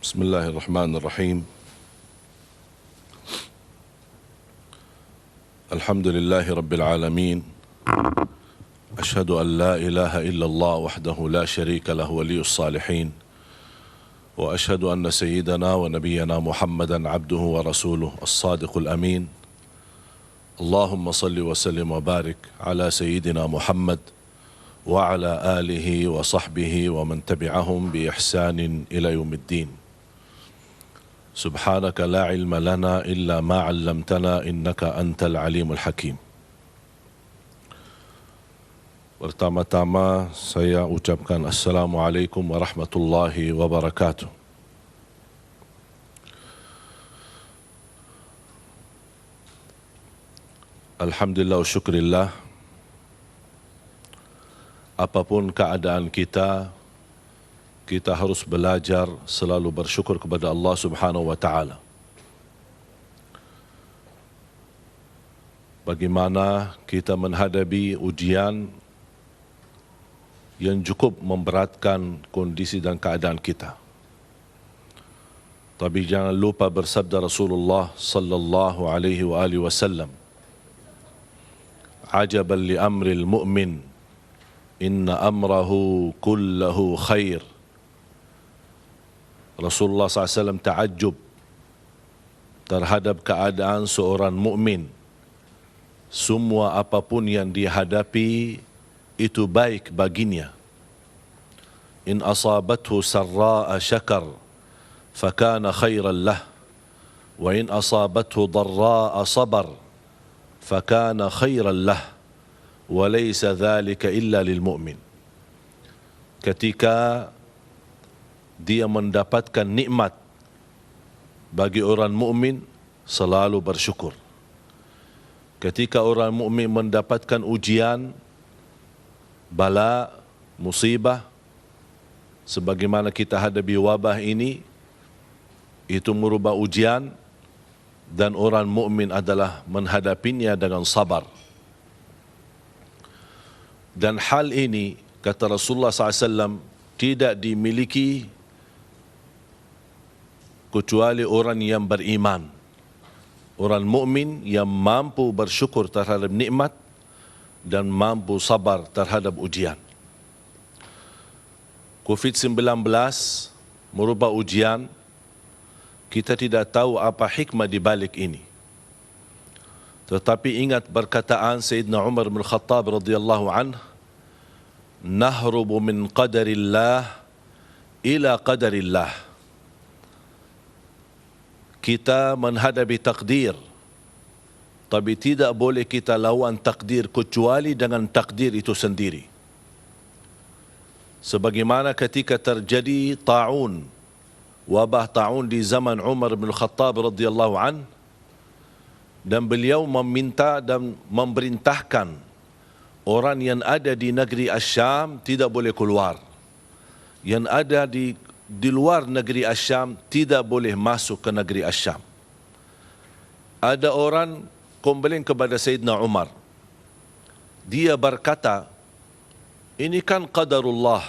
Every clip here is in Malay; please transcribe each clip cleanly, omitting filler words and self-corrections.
بسم الله الرحمن الرحيم. الحمد لله رب العالمين. أشهد أن لا إله إلا الله وحده لا شريك له ولي الصالحين، وأشهد أن سيدنا ونبينا محمدا عبده ورسوله الصادق الأمين. اللهم صل وسلم وبارك على سيدنا محمد وعلى آله وصحبه ومن تبعهم بإحسان إلى يوم الدين. سبحانك لا علم لنا إلا ما علمتنا إنك أنت العليم الحكيم. Pertama-tama saya ucapkan Assalamualaikum warahmatullahi wabarakatuh. Alhamdulillah wa syukrillah, apapun keadaan kita harus belajar selalu bersyukur kepada Allah Subhanahu wa taala. Bagaimana kita menghadapi ujian yang cukup memberatkan kondisi dan keadaan kita. Tapi jangan lupa bersabda Rasulullah sallallahu alaihi wasallam, "Ajaban li amril mu'min, inna amrahu kullahu khair." Rasulullah SAW ta'ajub terhadap keadaan seorang mukmin. Semua apapun yang dihadapi itu baik baginya. In asabathu sarra'a syakar fakana khairan lah, wa in asabathu darra'a sabar fakana khairan lah, wa laysa dhalika illa lil mu'min. Ketika dia mendapatkan nikmat, bagi orang mukmin selalu bersyukur. Ketika orang mukmin mendapatkan ujian, bala, musibah, sebagaimana kita hadapi wabah ini, itu merubah ujian, dan orang mukmin adalah menghadapinya dengan sabar. Dan hal ini, kata Rasulullah SAW, tidak dimiliki kecuali orang yang beriman, orang mukmin yang mampu bersyukur terhadap nikmat dan mampu sabar terhadap ujian. COVID-19 merubah ujian, kita tidak tahu apa hikmah di balik ini. Tetapi ingat perkataan Sayyidina Umar bin Khattab radhiyallahu anhu, "Nahrubu min qadarillah ila qadarillah." Kita menghadapi takdir, tapi tidak boleh kita lawan takdir kecuali dengan takdir itu sendiri. Sebagaimana ketika terjadi ta'un, wabah ta'un di zaman Umar bin Khattab radhiyallahu an, dan beliau meminta dan memerintahkan orang yang ada di negeri Asyam tidak boleh keluar, yang ada di luar negeri Asyam tidak boleh masuk ke negeri Asyam. Ada orang komplain kepada Sayyidina Umar. Dia berkata, ini kan qadarullah,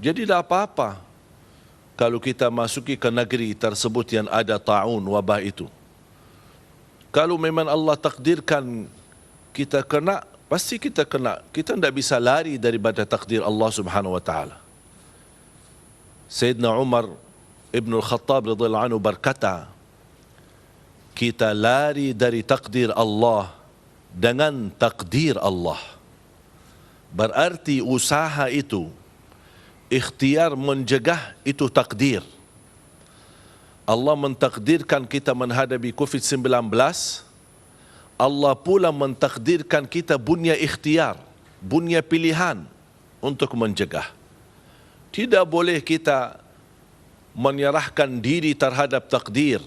jadi tak apa-apa kalau kita masuki ke negeri tersebut yang ada ta'un, wabah itu. Kalau memang Allah takdirkan kita kena, pasti kita kena. Kita tidak bisa lari daripada takdir Allah Subhanahu wa taala. Sayyidina Umar ibn al-Khattab radhiyallahu anhu berkata, kita lari dari takdir Allah dengan takdir Allah. Berarti usaha itu, ikhtiar mencegah itu takdir. Allah mentakdirkan kita menghadapi COVID-19, Allah pula mentakdirkan kita punya ikhtiar, punya pilihan untuk mencegah. Tidak boleh kita menyerahkan diri terhadap takdir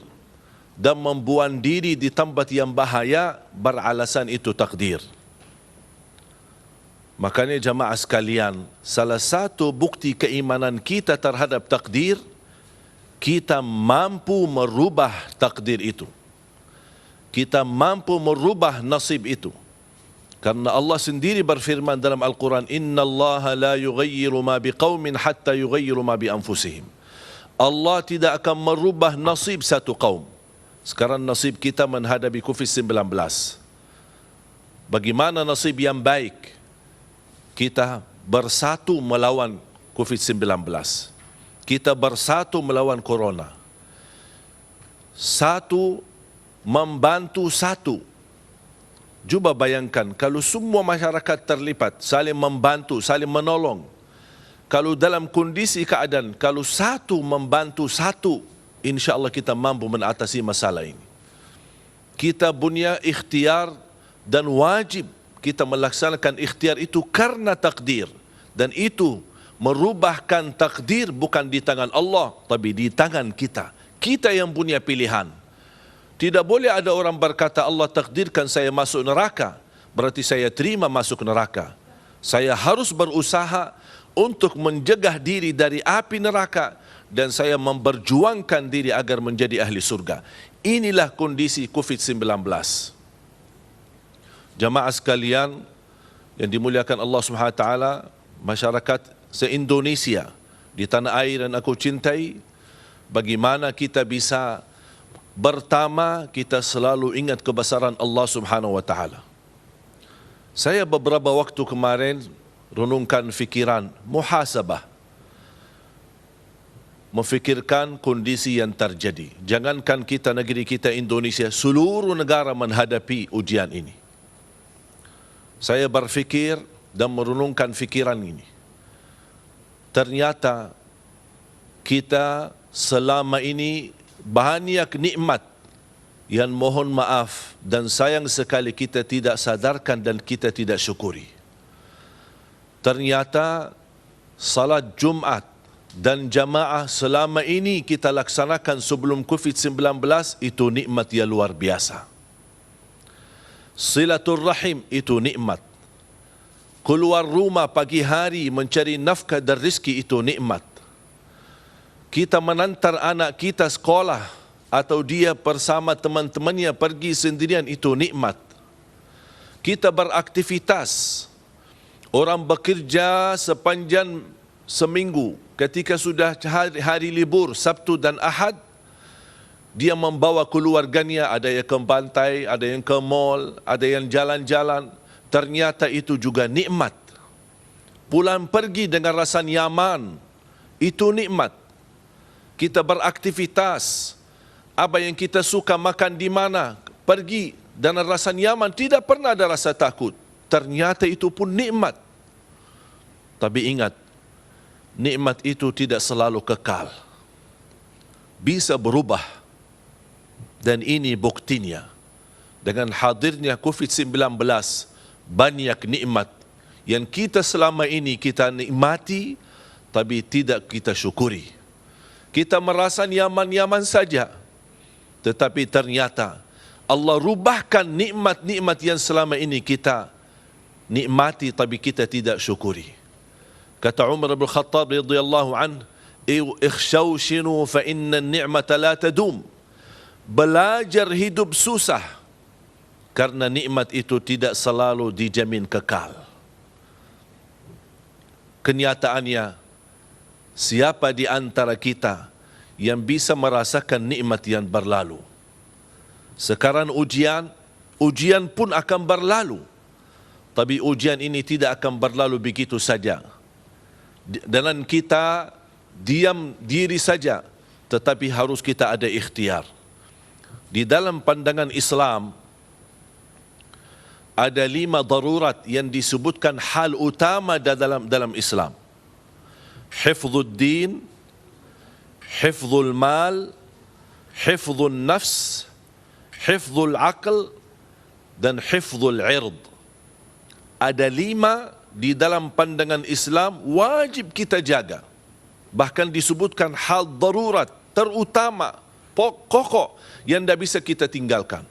dan membuang diri di tempat yang bahaya beralasan itu takdir. Makanya jamaah sekalian, salah satu bukti keimanan kita terhadap takdir, kita mampu merubah takdir itu. Kita mampu merubah nasib itu. Karena Allah sendiri berfirman dalam Al-Quran, "Inna Allah la yughayyiru ma biqaumin hatta yughayyiru ma bi anfusihim." Allah tidak akan merubah nasib satu kaum. Sekarang nasib kita menghadapi COVID-19. Bagaimana nasib yang baik? Kita bersatu melawan COVID-19. Kita bersatu melawan corona. Satu membantu satu. Cuba bayangkan kalau semua masyarakat terlibat, saling membantu, saling menolong. Kalau dalam kondisi keadaan, kalau satu membantu satu, insya-Allah kita mampu mengatasi masalah ini. Kita punya ikhtiar dan wajib kita melaksanakan ikhtiar itu karena takdir. Dan itu merubahkan takdir bukan di tangan Allah, tapi di tangan kita. Kita yang punya pilihan. Tidak boleh ada orang berkata Allah takdirkan saya masuk neraka, berarti saya terima masuk neraka. Saya harus berusaha untuk mencegah diri dari api neraka dan saya memperjuangkan diri agar menjadi ahli surga. Inilah kondisi COVID-19. Jamaah sekalian yang dimuliakan Allah Subhanahu wa taala, masyarakat se-Indonesia di tanah air yang aku cintai, bagaimana kita bisa pertama kita selalu ingat kebesaran Allah Subhanahu wa taala. Saya beberapa waktu kemarin renungkan fikiran, muhasabah. Memfikirkan kondisi yang terjadi. Jangankan kita, negeri kita Indonesia, seluruh negara menghadapi ujian ini. Saya berfikir dan merenungkan fikiran ini. Ternyata kita selama ini banyak nikmat yang mohon maaf dan sayang sekali kita tidak sadarkan dan kita tidak syukuri. Ternyata salat Jumat dan jamaah selama ini kita laksanakan sebelum COVID-19 itu nikmat yang luar biasa. Silaturrahim itu nikmat. Keluar rumah pagi hari mencari nafkah dan rezeki itu nikmat. Kita menantar anak kita sekolah atau dia bersama teman-temannya pergi sendirian itu nikmat. Kita beraktivitas. Orang bekerja sepanjang seminggu. Ketika sudah hari libur Sabtu dan Ahad, dia membawa keluarganya, ada yang ke pantai, ada yang ke mall, ada yang jalan-jalan. Ternyata itu juga nikmat. Pulang pergi dengan rasa nyaman, itu nikmat. Kita beraktivitas, apa yang kita suka makan di mana, pergi dengan rasa nyaman, tidak pernah ada rasa takut. Ternyata itu pun nikmat. Tapi ingat, nikmat itu tidak selalu kekal. Bisa berubah. Dan ini buktinya. Dengan hadirnya COVID-19, banyak nikmat yang kita selama ini kita nikmati, tapi tidak kita syukuri. Kita merasa nyaman-nyaman saja. Tetapi ternyata Allah rubahkan nikmat-nikmat yang selama ini kita nikmati, tapi kita tidak syukuri. Kata Umar bin Khattab radhiyallahu anhu, "Ikhshawshinu fa inna an-ni'mata la tadum." Belajar hidup susah karena nikmat itu tidak selalu dijamin kekal. Kenyataannya, siapa di antara kita yang bisa merasakan nikmat yang berlalu? Sekarang ujian pun akan berlalu. Tapi ujian ini tidak akan berlalu begitu saja. Dan kita diam diri saja, tetapi harus kita ada ikhtiar. Di dalam pandangan Islam, ada 5 darurat yang disebutkan hal utama dalam Islam. Hifdzul din, hifdzul mal, hifdzul nafs, hifdzul aql, dan hifdzul ird. Ada 5 di dalam pandangan Islam wajib kita jaga. Bahkan disebutkan hal darurat terutama, pokok yang tidak bisa kita tinggalkan.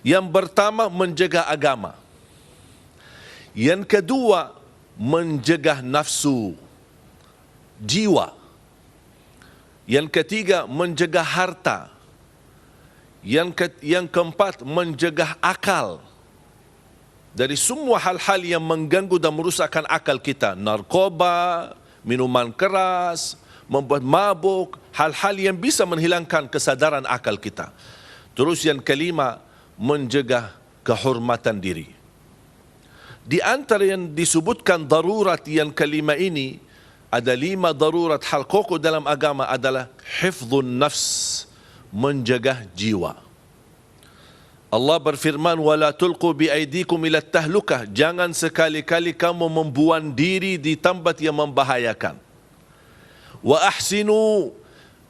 Yang pertama, menjaga agama. Yang kedua, menjaga nafsu, jiwa. Yang ketiga, menjaga harta. Yang keempat, menjaga akal. Dari semua hal-hal yang mengganggu dan merusakkan akal kita. Narkoba, minuman keras, membuat mabuk, hal-hal yang bisa menghilangkan kesadaran akal kita. Terus yang kelima, menjaga kehormatan diri. Di antara yang disebutkan darurat yang kelima ini, ada 5 darurat hal pokok dalam agama adalah hifdzun nafs, menjaga jiwa. Allah berfirman, wala tulqu biaidikum ila tahlukah, jangan sekali-kali kamu membuang diri di tempat yang membahayakan. Wa ahsinu,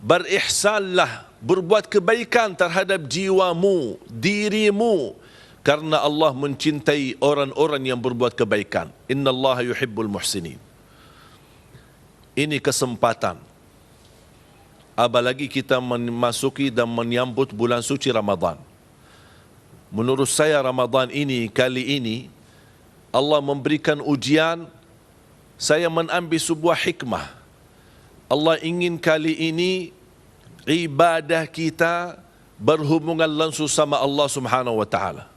berihsanlah, berbuat kebaikan terhadap jiwamu, dirimu, karena Allah mencintai orang-orang yang berbuat kebaikan. Innallaha yuhibbul muhsinin. Ini kesempatan. Apalagi kita memasuki dan menyambut bulan suci Ramadan. Menurut saya Ramadan ini, kali ini, Allah memberikan ujian. Saya mengambil sebuah hikmah. Allah ingin kali ini ibadah kita berhubungan langsung sama Allah Subhanahu wa taala.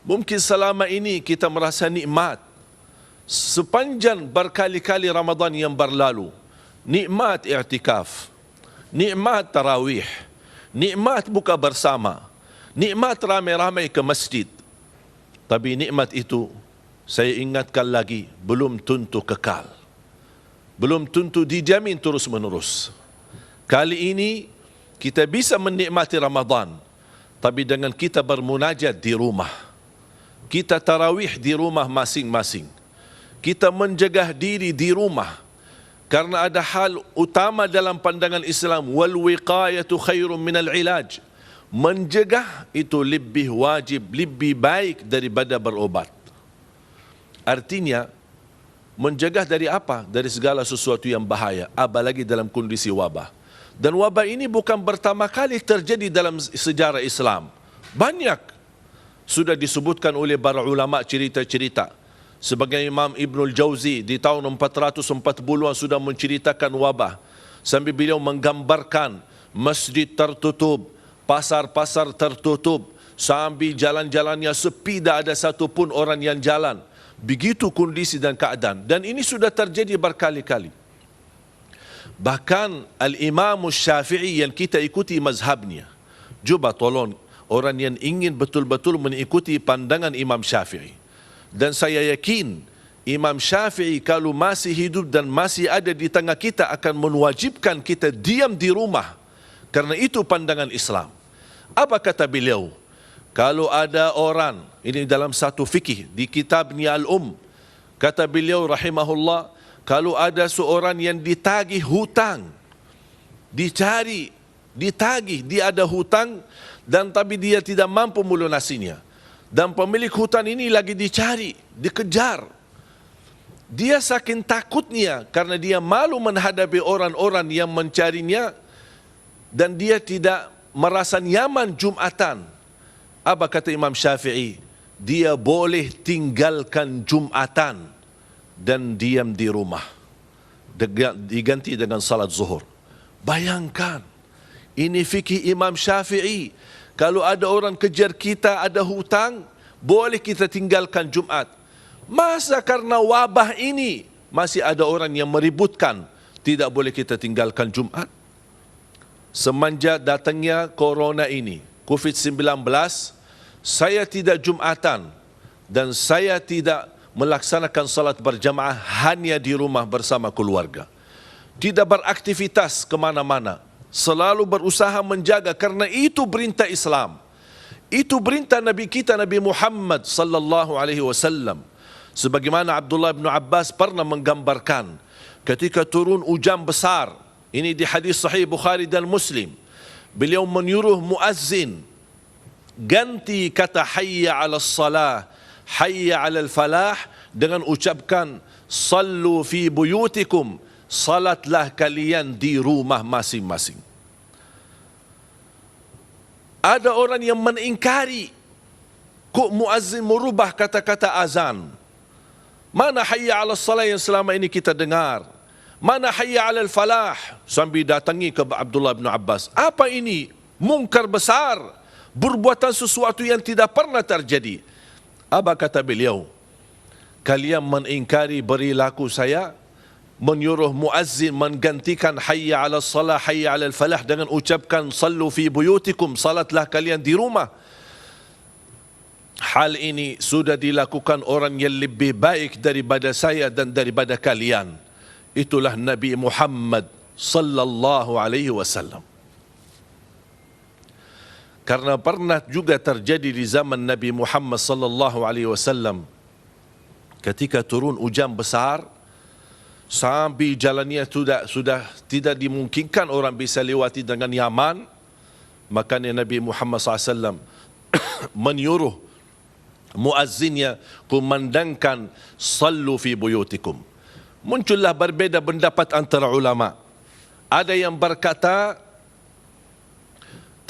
Mungkin selama ini kita merasa nikmat sepanjang berkali-kali Ramadan yang berlalu. Nikmat i'tikaf, nikmat tarawih, nikmat buka bersama, nikmat ramai-ramai ke masjid. Tapi nikmat itu, saya ingatkan lagi, belum tentu kekal. Belum tentu dijamin terus-menerus. Kali ini kita bisa menikmati Ramadan, tapi dengan kita bermunajat di rumah. Kita tarawih di rumah masing-masing. Kita menjaga diri di rumah. Karena ada hal utama dalam pandangan Islam, wal wiqayatu khairun minal ilaj. Menjaga itu lebih wajib, lebih baik daripada berobat. Artinya, menjaga dari apa? Dari segala sesuatu yang bahaya, apalagi dalam kondisi wabah. Dan wabah ini bukan pertama kali terjadi dalam sejarah Islam. Banyak sudah disebutkan oleh para ulama cerita-cerita. Sebagai Imam Ibnul Jauzi di tahun 440-an sudah menceritakan wabah. Sambil beliau menggambarkan masjid tertutup, pasar-pasar tertutup, sambil jalan-jalannya sepi, tidak ada satu pun orang yang jalan. Begitu kondisi dan keadaan. Dan ini sudah terjadi berkali-kali. Bahkan Al-Imam Syafi'i yang kita ikuti mazhabnya. Cuba tolong orang yang ingin betul-betul mengikuti pandangan Imam Syafi'i. Dan saya yakin Imam Syafi'i kalau masih hidup dan masih ada di tengah kita akan mewajibkan kita diam di rumah. Karena itu pandangan Islam. Apa kata beliau? Kalau ada orang, ini dalam satu fikih di kitabnya Al-Um, kata beliau rahimahullah, kalau ada seorang yang ditagih hutang, ditagih, dia ada hutang dan tapi dia tidak mampu melunasinya, dan pemilik hutang ini lagi dicari, dikejar, dia saking takutnya karena dia malu menghadapi orang-orang yang mencarinya dan dia tidak merasa nyaman Jumatan. Apa kata Imam Syafi'i? Dia boleh tinggalkan Jumatan dan diam di rumah, diganti dengan salat zuhur. Bayangkan, ini fikih Imam Syafi'i. Kalau ada orang kejar kita, ada hutang, boleh kita tinggalkan Jumat. Masa karena wabah ini masih ada orang yang meributkan, tidak boleh kita tinggalkan Jumat? Semenjak datangnya corona ini, COVID-19, saya tidak Jumatan dan saya tidak melaksanakan salat berjamaah, hanya di rumah bersama keluarga. Tidak beraktivitas kemana-mana, selalu berusaha menjaga, karena itu perintah Islam. Itu perintah Nabi kita, Nabi Muhammad sallallahu alaihi wasallam. Sebagaimana Abdullah bin Abbas pernah menggambarkan ketika turun hujan besar, ini di hadis sahih Bukhari dan Muslim, beliau menyuruh muazzin ganti kata hayya 'alas salah, hayya 'alal falah dengan ucapkan sallu fi buyutikum, salatlah kalian di rumah masing-masing. Ada orang yang mengingkari, kok muazzin merubah kata-kata azan? Mana hayya 'alas salah yang selama ini kita dengar? Mana hayya 'alal falah? Sambil datangi ke Abdullah bin Abbas. Apa ini? Mungkar besar. Berbuatan sesuatu yang tidak pernah terjadi. Apa kata beliau? Kalian mengingkari perilaku saya, menyuruh muazzin menggantikan hayya 'alas salah, hayya 'alal falah dengan ucapkan sallu fi buyutikum, salatlah kalian di rumah. Hal ini sudah dilakukan orang yang lebih baik daripada saya dan daripada kalian. Itulah Nabi Muhammad sallallahu alaihi wasallam. Karena pernah juga terjadi di zaman Nabi Muhammad sallallahu alaihi wasallam ketika turun hujan besar sampai jalannya sudah tidak dimungkinkan orang bisa lewati dengan nyaman, makanya Nabi Muhammad SAW menyuruh muazzinnya kumandangkan sallu fi buyutikum. Muncullah berbeza pendapat antara ulama. Ada yang berkata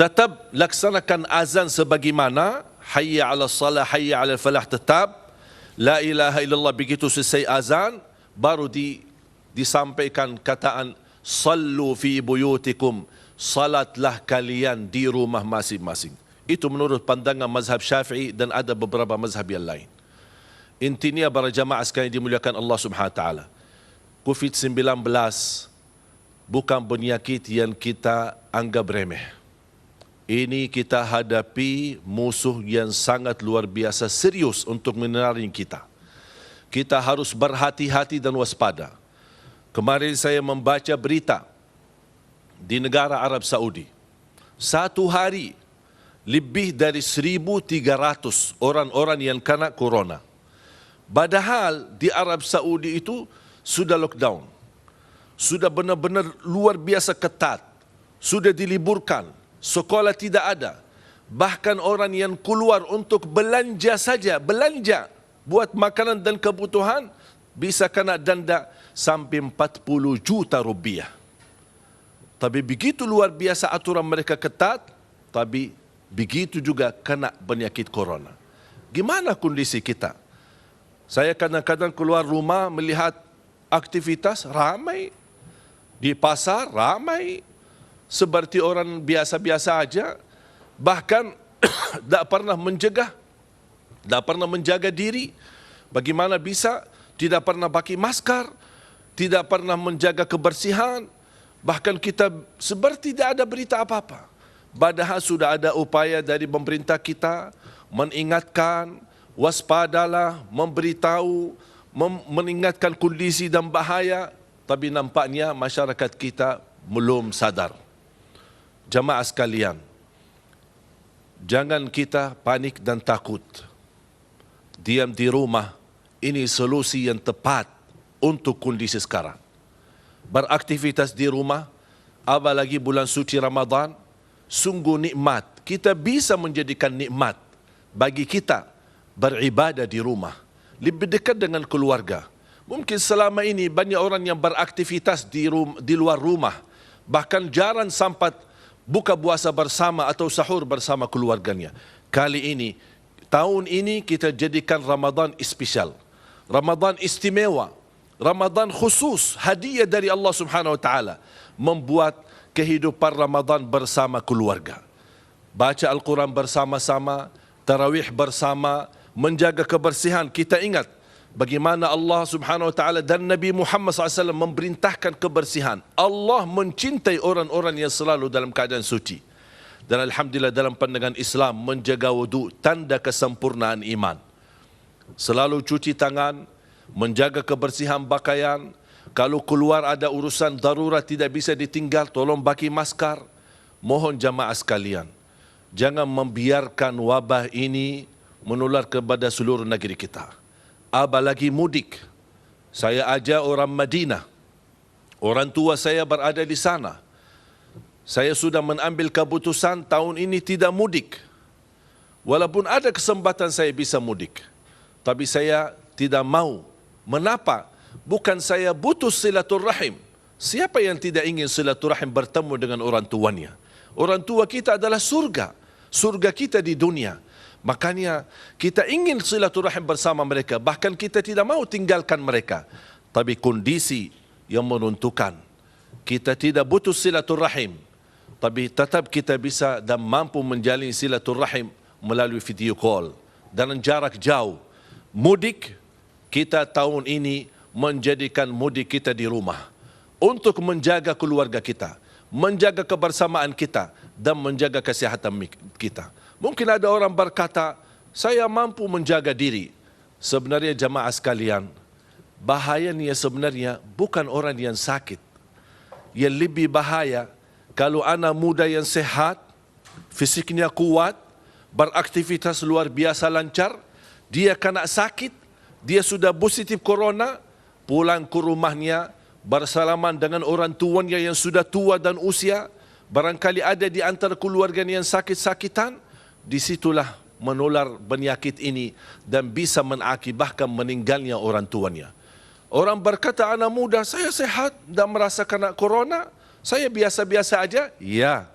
tetap laksanakan azan sebagaimana hayya 'alas salah, hayya 'alal falah, tetap la ilaha illallah. Begitu selesai azan baru disampaikan kataan sallu fi buyutikum, salatlah kalian di rumah masing-masing. Itu menurut pandangan mazhab Syafi'i dan ada beberapa mazhab yang lain. Intinya para jamaah sekalian dimuliakan Allah Subhanahu wa taala, COVID-19 bukan penyakit yang kita anggap remeh. Ini kita hadapi musuh yang sangat luar biasa serius untuk menerangi kita. Kita harus berhati-hati dan waspada. Kemarin saya membaca berita di negara Arab Saudi. Satu hari lebih dari 1.300 orang-orang yang kena corona. Padahal di Arab Saudi itu sudah lockdown. Sudah benar-benar luar biasa ketat. Sudah diliburkan. Sekolah tidak ada. Bahkan orang yang keluar untuk belanja saja, belanja buat makanan dan kebutuhan, bisa kena denda sampai 40 juta rupiah. Tapi begitu luar biasa aturan mereka ketat, tapi begitu juga kena penyakit corona. Gimana kondisi kita? Saya kadang-kadang keluar rumah melihat aktivitas ramai. Di pasar ramai. Seperti orang biasa-biasa aja. Bahkan tak pernah mencegah, tak pernah menjaga diri. Bagaimana bisa tidak pernah pakai masker, tidak pernah menjaga kebersihan. Bahkan kita seperti tidak ada berita apa-apa. Padahal sudah ada upaya dari pemerintah kita mengingatkan, waspadalah, memberitahu, mengingatkan kondisi dan bahaya, tapi nampaknya masyarakat kita belum sadar. Jamaah sekalian, jangan kita panik dan takut. Diam di rumah, ini solusi yang tepat untuk kondisi sekarang. Beraktivitas di rumah, apalagi bulan suci Ramadan, sungguh nikmat. Kita bisa menjadikan nikmat bagi kita beribadah di rumah, lebih dekat dengan keluarga. Mungkin selama ini banyak orang yang beraktivitas di luar rumah, bahkan jarang sempat buka puasa bersama atau sahur bersama keluarganya. Kali ini, tahun ini kita jadikan Ramadan spesial, Ramadan istimewa, Ramadan khusus, hadiah dari Allah Subhanahu wa taala, membuat kehidupan Ramadan bersama keluarga. Baca Al-Quran bersama-sama, tarawih bersama, menjaga kebersihan. Kita ingat bagaimana Allah Subhanahu wa taala dan Nabi Muhammad SAW memerintahkan kebersihan. Allah mencintai orang-orang yang selalu dalam keadaan suci. Dan alhamdulillah dalam pandangan Islam, menjaga wudu tanda kesempurnaan iman. Selalu cuci tangan, menjaga kebersihan pakaian. Kalau keluar ada urusan darurat tidak bisa ditinggal, tolong pakai masker. Mohon jamaah sekalian, jangan membiarkan wabah ini menular kepada seluruh negeri kita. Apalagi mudik. Saya ajak orang Madinah. Orang tua saya berada di sana. Saya sudah mengambil keputusan tahun ini tidak mudik. Walaupun ada kesempatan saya bisa mudik, tapi saya tidak mau. Mengapa? Bukan saya butuh silaturahim. Siapa yang tidak ingin silaturahim bertemu dengan orang tuanya? Orang tua kita adalah surga. Surga kita di dunia. Makanya kita ingin silaturahim bersama mereka. Bahkan kita tidak mau tinggalkan mereka. Tapi kondisi yang menentukan. Kita tidak butuh silaturahim. Tapi tetap kita bisa dan mampu menjalin silaturahim melalui video call. Dalam jarak jauh. Mudik, kita tahun ini menjadikan mudik kita di rumah untuk menjaga keluarga kita, menjaga kebersamaan kita dan menjaga kesihatan kita. Mungkin ada orang berkata, saya mampu menjaga diri. Sebenarnya jamaah sekalian, bahayanya sebenarnya bukan orang yang sakit. Yang lebih bahaya kalau anak muda yang sehat, fisiknya kuat, beraktivitas luar biasa lancar, dia kena sakit, dia sudah positif corona, pulang ke rumahnya bersalaman dengan orang tuanya yang sudah tua dan usia, barangkali ada di antara keluarganya yang sakit-sakitan, disitulah menular penyakit ini dan bisa mengakibatkan meninggalnya orang tuanya. Orang berkata, anak muda, saya sehat dan merasa kena corona, saya biasa-biasa aja. Ya,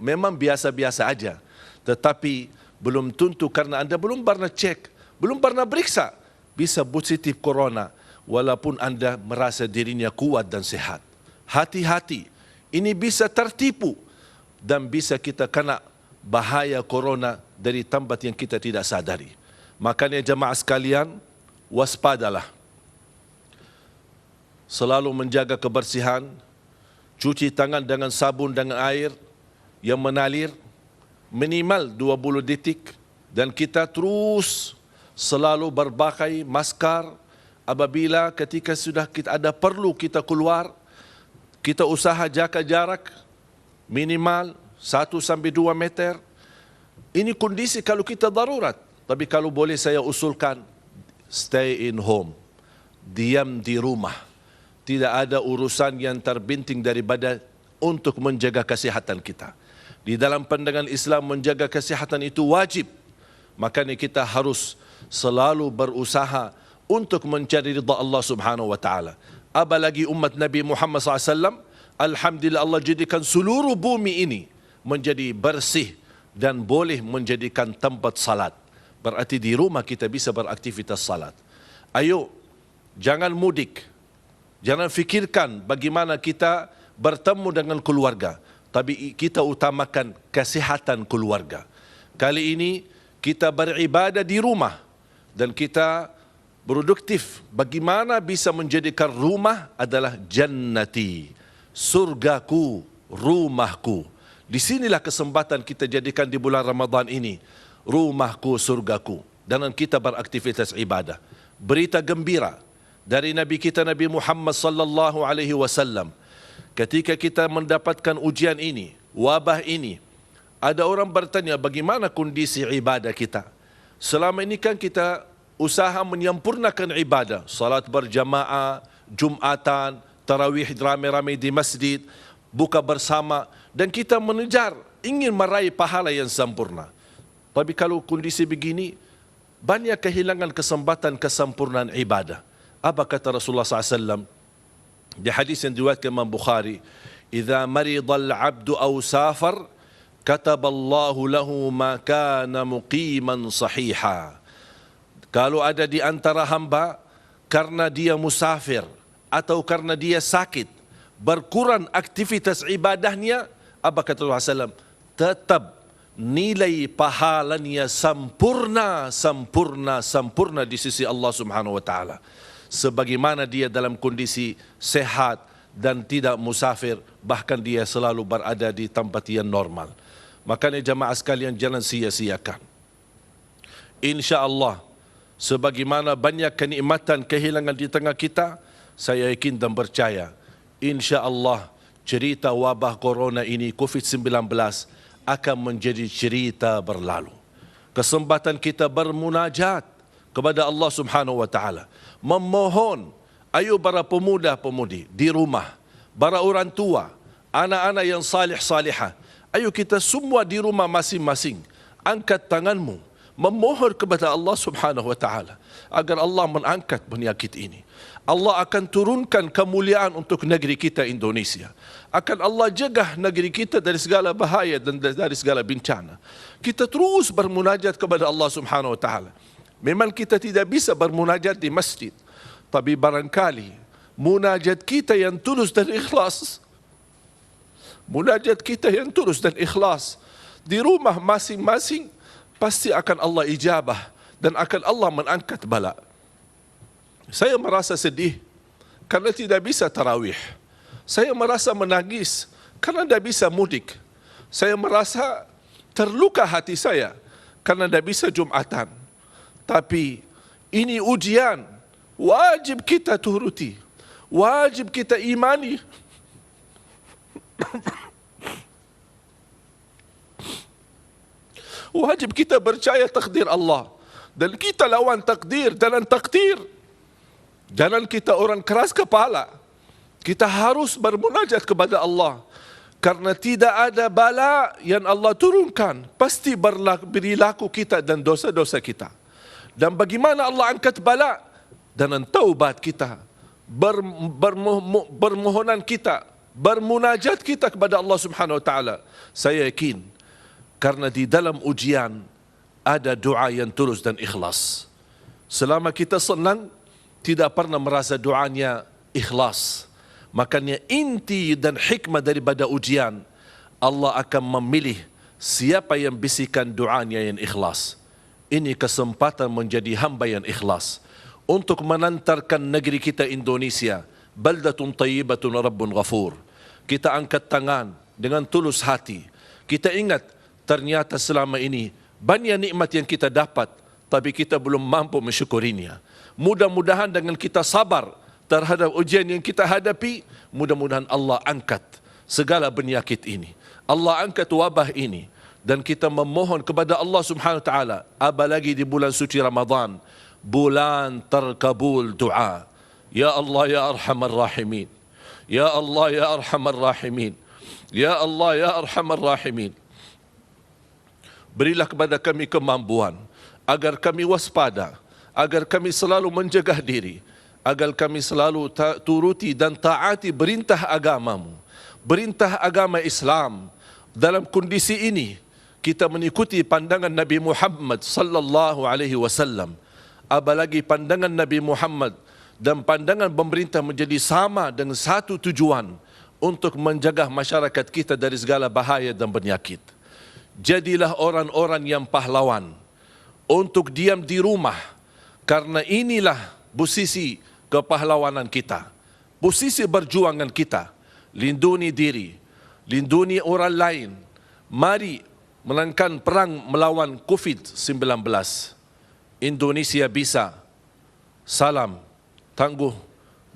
memang biasa-biasa aja. Tetapi belum tentu karena Anda belum pernah cek, belum pernah periksa, bisa positif corona walaupun Anda merasa dirinya kuat dan sehat. Hati-hati, ini bisa tertipu dan bisa kita kena bahaya corona dari tempat yang kita tidak sadari. Makanya jemaah sekalian, waspadalah. Selalu menjaga kebersihan, cuci tangan dengan sabun dengan air yang mengalir minimal 20 detik dan kita terus selalu berpakai masker apabila ketika sudah kita ada perlu kita keluar, kita usaha jaga jarak minimal 1 sampai 2 meter. Ini kondisi kalau kita darurat, tapi kalau boleh saya usulkan, stay in home, diam di rumah. Tidak ada urusan yang terbinting daripada untuk menjaga kesihatan kita. Di dalam pandangan Islam menjaga kesihatan itu wajib. Makanya kita harus selalu berusaha untuk mencari ridha Allah Subhanahu wa taala. Apalagi umat Nabi Muhammad SAW, alhamdulillah Allah jadikan seluruh bumi ini menjadi bersih dan boleh menjadikan tempat salat. Berarti di rumah kita bisa beraktivitas salat. Ayo, jangan mudik. Jangan fikirkan bagaimana kita bertemu dengan keluarga, tapi kita utamakan kesehatan keluarga. Kali ini kita beribadah di rumah dan kita produktif. Bagaimana bisa menjadikan rumah adalah jannati, surgaku, rumahku. Di sinilah kesempatan kita jadikan di bulan Ramadan ini, rumahku, surgaku. Dan kita beraktivitas ibadah. Berita gembira dari Nabi kita Nabi Muhammad sallallahu alaihi wasallam. Ketika kita mendapatkan ujian ini, wabah ini, ada orang bertanya bagaimana kondisi ibadah kita. Selama ini kan kita usaha menyempurnakan ibadah, salat berjamaah, Jumatan, tarawih ramai-ramai di masjid, buka bersama, dan kita mengejar ingin meraih pahala yang sempurna. Tapi kalau kondisi begini, banyak kehilangan kesempatan kesempurnaan ibadah. Apa kata Rasulullah SAW di hadis yang diriwayatkan Imam Bukhari, "Idza maridal 'abdu aw safar, kataballahu lahu ma kana muqiman sahiha." Kalau ada di antara hamba karena dia musafir atau karena dia sakit, berkurang aktivitas ibadahnya, apa kata Rasulullah SAW? Tetap nilai pahalanya sempurna di sisi Allah Subhanahu wa taala. Sebagaimana dia dalam kondisi sehat dan tidak musafir, bahkan dia selalu berada di tempat yang normal. Makanya jamaah sekalian jangan sia-siakan. InsyaAllah, sebagaimana banyak kenikmatan kehilangan di tengah kita, saya yakin dan percaya, InsyaAllah cerita wabah corona ini, COVID-19, akan menjadi cerita berlalu. Kesempatan kita bermunajat kepada Allah Subhanahu wa taala, memohon, ayo para pemuda-pemudi di rumah, para orang tua, anak-anak yang salih-salihah, ayo kita semua di rumah masing-masing, angkat tanganmu, memohon kepada Allah Subhanahu wa taala agar Allah mengangkat penyakit ini. Allah akan turunkan kemuliaan untuk negeri kita Indonesia. Akan Allah jaga negeri kita dari segala bahaya dan dari segala bencana. Kita terus bermunajat kepada Allah Subhanahu wa taala. Memang kita tidak bisa bermunajat di masjid, tapi barangkali munajat kita yang tulus dan ikhlas, munajat kita yang tulus dan ikhlas di rumah masing-masing, pasti akan Allah ijabah dan akan Allah mengangkat bala. Saya merasa sedih karena tidak bisa tarawih. Saya merasa menangis karena tidak bisa mudik. Saya merasa terluka hati saya karena tidak bisa Jumatan. Tapi ini ujian, wajib kita turuti, wajib kita imani. Wajib kita percaya takdir Allah. Dan kita lawan takdir, jangan takdir. Jangan kita orang keras kepala. Kita harus bermunajat kepada Allah. Karena tidak ada bala yang Allah turunkan, pasti berlaku kita dan dosa-dosa kita. Dan bagaimana Allah angkat bala? Dan taubat kita, bermohonan kita, bermunajat kita kepada Allah Subhanahu Wa Taala. Saya yakin, karena di dalam ujian ada doa yang tulus dan ikhlas. Selama kita senang, tidak pernah merasa doanya ikhlas. Makanya inti dan hikmah daripada ujian, Allah akan memilih siapa yang bisikan doanya yang ikhlas. Ini kesempatan menjadi hamba yang ikhlas untuk menantarkan negeri kita Indonesia, baldatun tayyibatun rabbun ghafur. Kita angkat tangan dengan tulus hati. Kita ingat, ternyata selama ini banyak nikmat yang kita dapat, tapi kita belum mampu mensyukurinya. Mudah-mudahan dengan kita sabar terhadap ujian yang kita hadapi, mudah-mudahan Allah angkat segala penyakit ini. Allah angkat wabah ini. Dan kita memohon kepada Allah Subhanahu Wa Taala, apalagi di bulan suci Ramadan, bulan terkabul doa. Ya Allah ya Arhamar Rahimin. Ya Allah ya Arhamar Rahimin. Ya Allah ya Arhamar Rahimin. Berilah kepada kami kemampuan agar kami waspada, agar kami selalu menjaga diri, agar kami selalu turuti dan taati perintah agamamu, perintah agama Islam. Dalam kondisi ini kita mengikuti pandangan Nabi Muhammad sallallahu alaihi wasallam. Apalagi pandangan Nabi Muhammad dan pandangan pemerintah menjadi sama dengan satu tujuan, untuk menjaga masyarakat kita dari segala bahaya dan penyakit. Jadilah orang-orang yang pahlawan untuk diam di rumah, karena inilah posisi kepahlawanan kita, posisi perjuangan kita. Lindungi diri, lindungi orang lain. Mari menangkan perang melawan COVID-19. Indonesia bisa. Salam tangguh,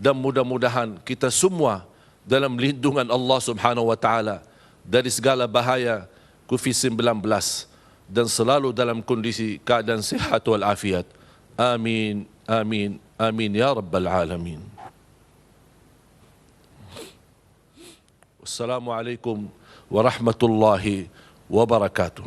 dan mudah-mudahan kita semua dalam lindungan Allah Subhanahu Wa Taala dari segala bahaya COVID-19 dan selalu dalam kondisi keadaan sihat wal afiat. Amin, amin, amin ya rabbal alamin. Assalamualaikum warahmatullahi wabarakatuh.